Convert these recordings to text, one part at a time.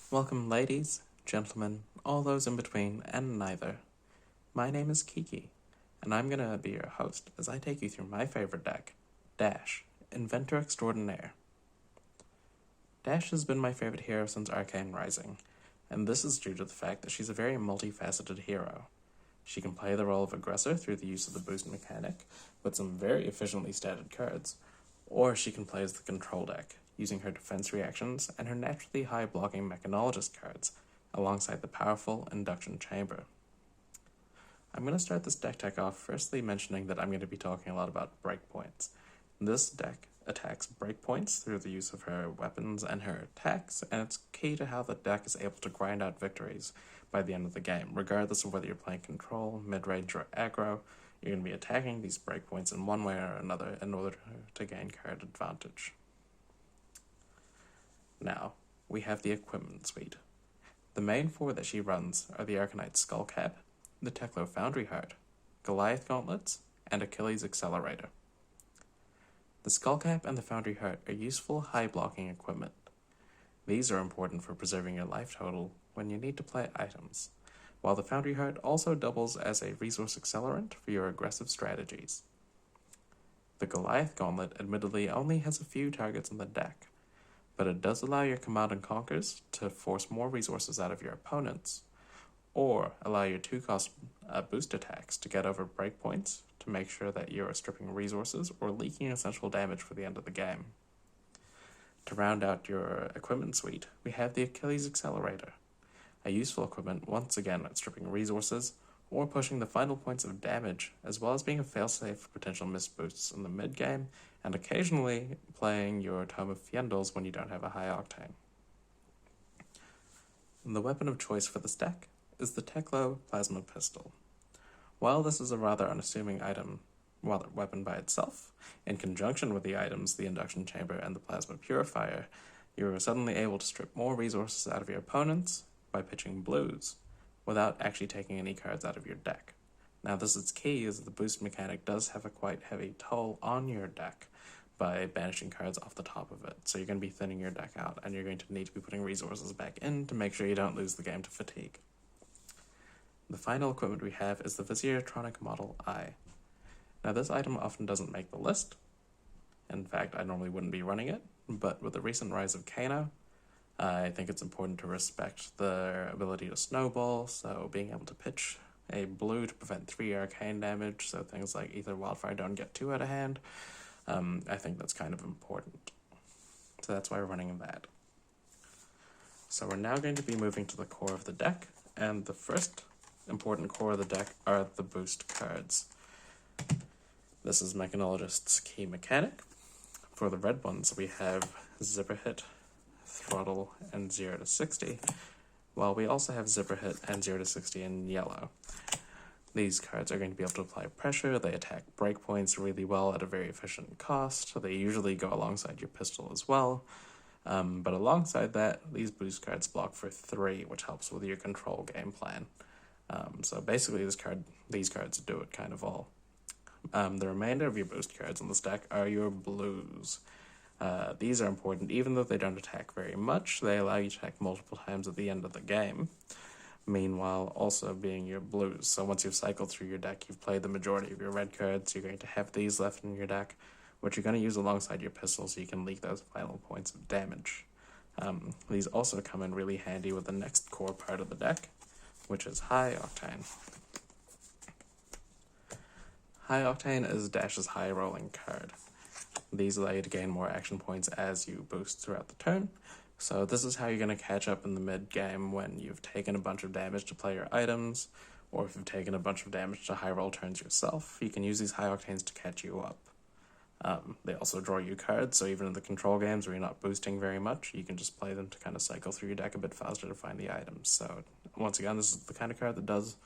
Welcome, ladies, gentlemen, all those in between, and neither. My name is Kiki, and I'm gonna be your host as I take you through my favorite deck, Dash, Inventor Extraordinaire. Dash has been my favorite hero since Arcane Rising, and this is due to the fact that she's a very multifaceted hero. She can play the role of aggressor through the use of the boost mechanic, with some very efficiently statted cards, or she can play as the control deck, using her defense reactions and her naturally high blocking mechanologist cards, alongside the powerful induction chamber. I'm going to start this deck tech off firstly mentioning that I'm going to be talking a lot about breakpoints. This deck attacks breakpoints through the use of her weapons and her attacks, and it's key to how the deck is able to grind out victories by the end of the game. Regardless of whether you're playing control, mid-range, or aggro, you're going to be attacking these breakpoints in one way or another in order to gain card advantage. Now, we have the equipment suite. The main four that she runs are the Arcanite Skullcap, the Teklo Foundry Heart, Goliath Gauntlets, and Achilles Accelerator. The Skullcap and the Foundry Heart are useful high-blocking equipment. These are important for preserving your life total when you need to play items, while the Foundry Heart also doubles as a resource accelerant for your aggressive strategies. The Goliath Gauntlet admittedly only has a few targets in the deck, but it does allow your Command and Conquers to force more resources out of your opponents, or allow your 2-cost boost attacks to get over breakpoints to make sure that you are stripping resources or leaking essential damage for the end of the game. To round out your equipment suite, we have the Achilles Accelerator, a useful equipment once again at stripping resources or pushing the final points of damage, as well as being a failsafe for potential missed boosts in the mid-game, and occasionally playing your Tome of Fiendals when you don't have a high octane. The weapon of choice for this deck is the Teklo Plasma Pistol. While this is a rather unassuming weapon by itself, in conjunction with the items the Induction Chamber and the Plasma Purifier, you are suddenly able to strip more resources out of your opponents by pitching blues, without actually taking any cards out of your deck. Now this is key, as the boost mechanic does have a quite heavy toll on your deck by banishing cards off the top of it, so you're going to be thinning your deck out, and you're going to need to be putting resources back in to make sure you don't lose the game to fatigue. The final equipment we have is the Viziertronic Model I. Now this item often doesn't make the list. In fact, I normally wouldn't be running it, but with the recent rise of Kano, I think it's important to respect their ability to snowball, so being able to pitch a blue to prevent 3 arcane damage, so things like Ether Wildfire don't get too out of hand, I think that's kind of important. So that's why we're running that. So we're now going to be moving to the core of the deck, and the first important core of the deck are the boost cards. This is Mechanologist's key mechanic. For the red ones, we have Zipper Hit, Throttle, and 0 to 60, while we also have Zipper Hit and 0 to 60 in yellow. These cards are going to be able to apply pressure. They attack breakpoints really well at a very efficient cost. They usually go alongside your pistol as well. But alongside that, these boost cards block for 3, which helps with your control game plan. So basically these cards do it kind of all. The remainder of your boost cards in this deck are your blues. These are important even though they don't attack very much. They allow you to attack multiple times at the end of the game, meanwhile also being your blues. So once you've cycled through your deck, you've played the majority of your red cards, you're going to have these left in your deck, which you're going to use alongside your pistol so you can leak those final points of damage. These also come in really handy with the next core part of the deck, which is High Octane. High Octane is Dash's high rolling card. These allow you to gain more action points as you boost throughout the turn, so this is how you're going to catch up in the mid-game when you've taken a bunch of damage to play your items, or if you've taken a bunch of damage to high roll turns yourself. You can use these High Octanes to catch you up. They also draw you cards, so even in the control games where you're not boosting very much, you can just play them to kind of cycle through your deck a bit faster to find the items. So once again, this is the kind of card that does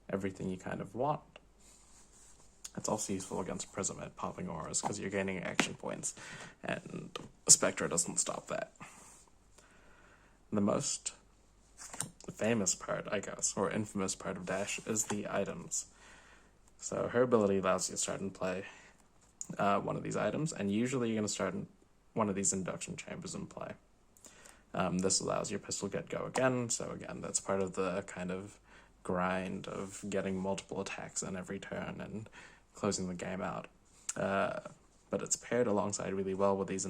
everything you kind of want. It's also useful against Prism at popping auras because you're gaining action points, and Spectra doesn't stop that. The most famous part, I guess, or infamous part of Dash is the items. So her ability allows you to start and play one of these items, and usually you're going to start one of these induction chambers in play. This allows your pistol get go again, so again, that's part of the kind of grind of getting multiple attacks in every turn and closing the game out. But it's paired alongside really well with these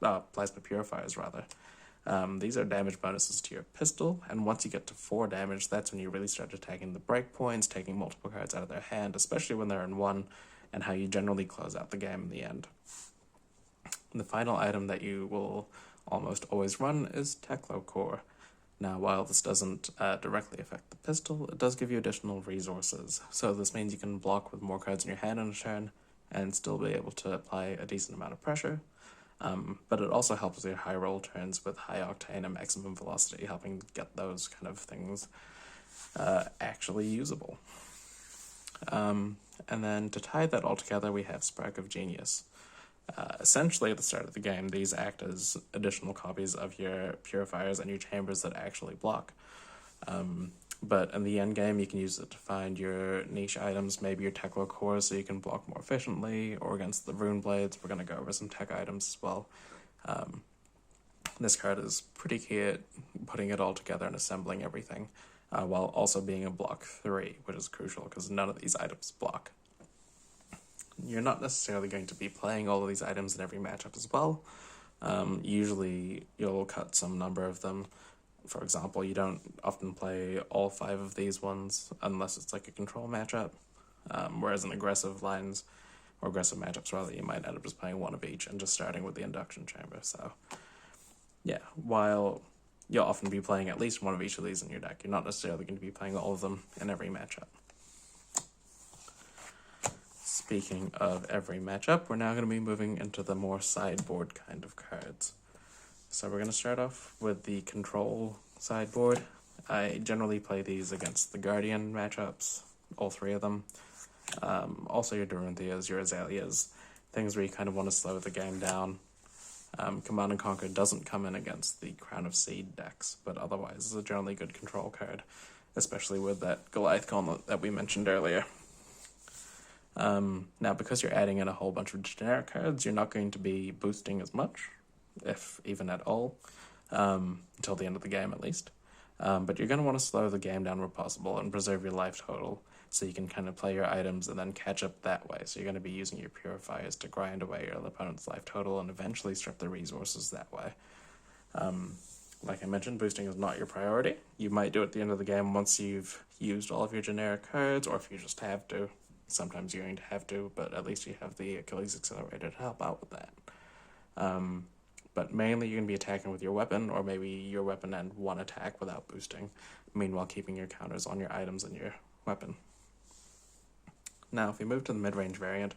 plasma purifiers rather. These are damage bonuses to your pistol, and once you get to 4 damage, that's when you really start attacking the breakpoints, taking multiple cards out of their hand, especially when they're in 1, and how you generally close out the game in the end. The final item that you will almost always run is Teklo Core. Now, while this doesn't directly affect the pistol, it does give you additional resources. So this means you can block with more cards in your hand in a turn and still be able to apply a decent amount of pressure. But it also helps with your high roll turns with high octane and maximum velocity, helping get those kind of things actually usable. And then to tie that all together, we have Spark of Genius. Essentially, at the start of the game, these act as additional copies of your purifiers and your chambers that actually block. But in the end game, you can use it to find your niche items, maybe your Teklo Core, so you can block more efficiently, or against the Rune Blades. We're going to go over some tech items as well. This card is pretty key at putting it all together and assembling everything, while also being a block 3, which is crucial because none of these items block. You're not necessarily going to be playing all of these items in every matchup as well. Usually you'll cut some number of them. For example, you don't often play all 5 of these ones unless it's like a control matchup, whereas in aggressive lines, or aggressive matchups rather, you might end up just playing 1 of each and just starting with the induction chamber. So yeah, while you'll often be playing at least 1 of each of these in your deck, you're not necessarily going to be playing all of them in every matchup. Speaking of every matchup, we're now going to be moving into the more sideboard kind of cards. So we're going to start off with the control sideboard. I generally play these against the Guardian matchups, all 3 of them. Also your Duranthias, your Azaleas, things where you kind of want to slow the game down. Command and Conquer doesn't come in against the Crown of Seed decks, but otherwise it's a generally good control card, especially with that Goliath Gauntlet that we mentioned earlier. Now, because you're adding in a whole bunch of generic cards, you're not going to be boosting as much, if even at all, until the end of the game at least. But you're going to want to slow the game down where possible and preserve your life total, so you can kind of play your items and then catch up that way. So you're going to be using your purifiers to grind away your opponent's life total and eventually strip the resources that way. Like I mentioned, boosting is not your priority. You might do it at the end of the game once you've used all of your generic cards, or if you just have to. Sometimes you're going to have to, but at least you have the Achilles Accelerator to help out with that. But mainly you're going to be attacking with your weapon, or maybe your weapon and 1 attack without boosting, meanwhile keeping your counters on your items and your weapon. Now, if we move to the mid-range variant,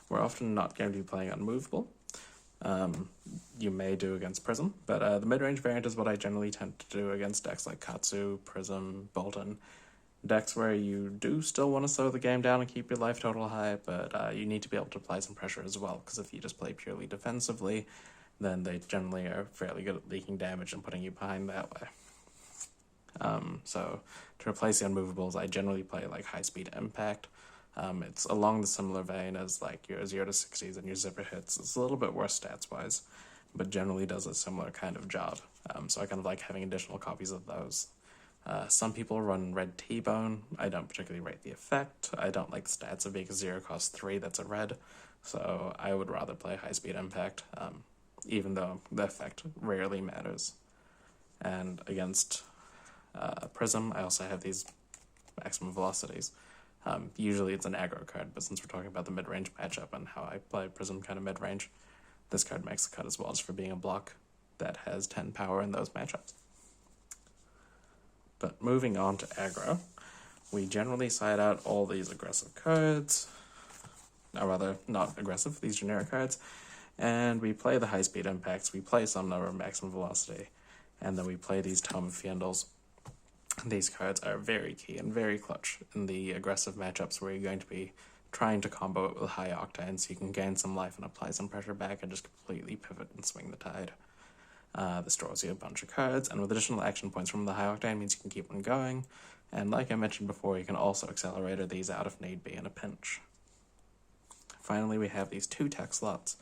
we're often not going to be playing Unmovable. You may do against Prism, but the mid-range variant is what I generally tend to do against decks like Katsu, Prism, Bolton. Decks where you do still want to slow the game down and keep your life total high, but you need to be able to apply some pressure as well, because if you just play purely defensively, then they generally are fairly good at leaking damage and putting you behind that way. So to replace the Unmovables, I generally play like High Speed Impact. It's along the similar vein as like your 0 to 60s and your zipper hits. It's a little bit worse stats-wise, but generally does a similar kind of job. So I kind of like having additional copies of those. Some people run Red T-Bone. I don't particularly rate the effect. I don't like the stats of being a 0 cost 3 that's a red, so I would rather play High Speed Impact, even though the effect rarely matters. And against Prism, I also have these maximum velocities. Usually it's an aggro card, but since we're talking about the mid-range matchup and how I play Prism kind of mid-range, this card makes the cut as well, just for being a block that has 10 power in those matchups. But moving on to aggro, we generally side out all these aggressive cards, or rather, not aggressive, these generic cards, and we play the high-speed impacts, we play some number of maximum velocity, and then we play these Tome of Fiendals. These cards are very key and very clutch in the aggressive matchups where you're going to be trying to combo it with high octane so you can gain some life and apply some pressure back and just completely pivot and swing the tide. This draws you a bunch of cards, and with additional action points from the high octane means you can keep on going, and like I mentioned before, you can also accelerator these out if need be in a pinch. Finally, we have these 2 tech slots,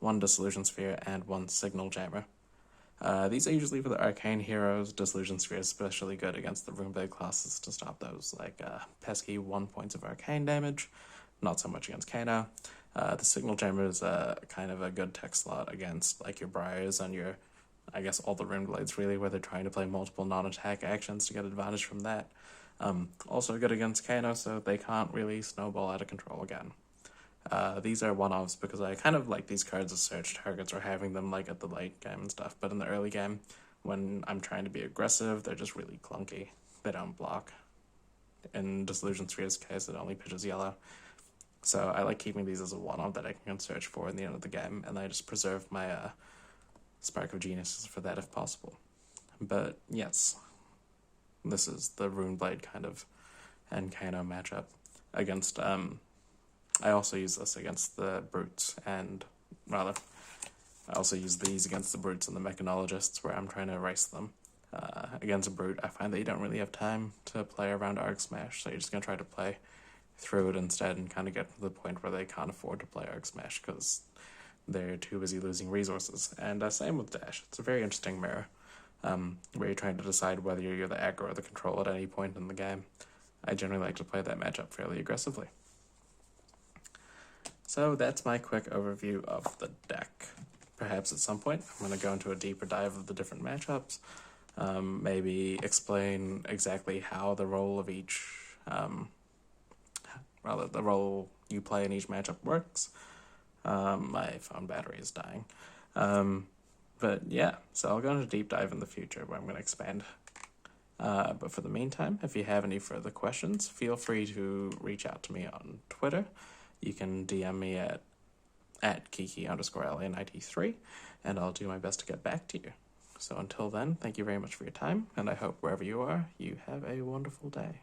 1 Dissolution Sphere and 1 Signal Jammer. These are usually for the arcane heroes. Disillusion Sphere is especially good against the Runeblade classes to stop those pesky 1 points of arcane damage. Not so much against Kano. The Signal Chamber is kind of a good tech slot against your Briars and your, I guess, all the Runeblades really, where they're trying to play multiple non-attack actions to get advantage from that. Also good against Kano, so they can't really snowball out of control again. These are one-offs because I kind of like these cards as search targets or having them at the late game and stuff, but in the early game, when I'm trying to be aggressive, they're just really clunky. They don't block. In Disillusion Sphere's case, it only pitches yellow. So I like keeping these as a one-off that I can search for in the end of the game, and I just preserve my Spark of Geniuses for that if possible. But yes, this is the Runeblade kind of and Kano matchup against I also use this against the Brutes, and rather, I also use these against the Brutes and the Mechanologists where I'm trying to erase them. Against a Brute, I find that you don't really have time to play around Arc Smash, so you're just going to try to play through it instead and kind of get to the point where they can't afford to play Arc Smash because they're too busy losing resources. And same with Dash. It's a very interesting mirror, where you're trying to decide whether you're the aggro or the control at any point in the game. I generally like to play that matchup fairly aggressively. So that's my quick overview of the deck. Perhaps at some point I'm going to go into a deeper dive of the different matchups, maybe explain exactly how the role of each, the role you play in each matchup works. My phone battery is dying. But yeah, so I'll go into a deep dive in the future where I'm going to expand. But for the meantime, if you have any further questions, feel free to reach out to me on Twitter. You can DM me at Kiki_LA93, and I'll do my best to get back to you. So until then, thank you very much for your time, and I hope wherever you are, you have a wonderful day.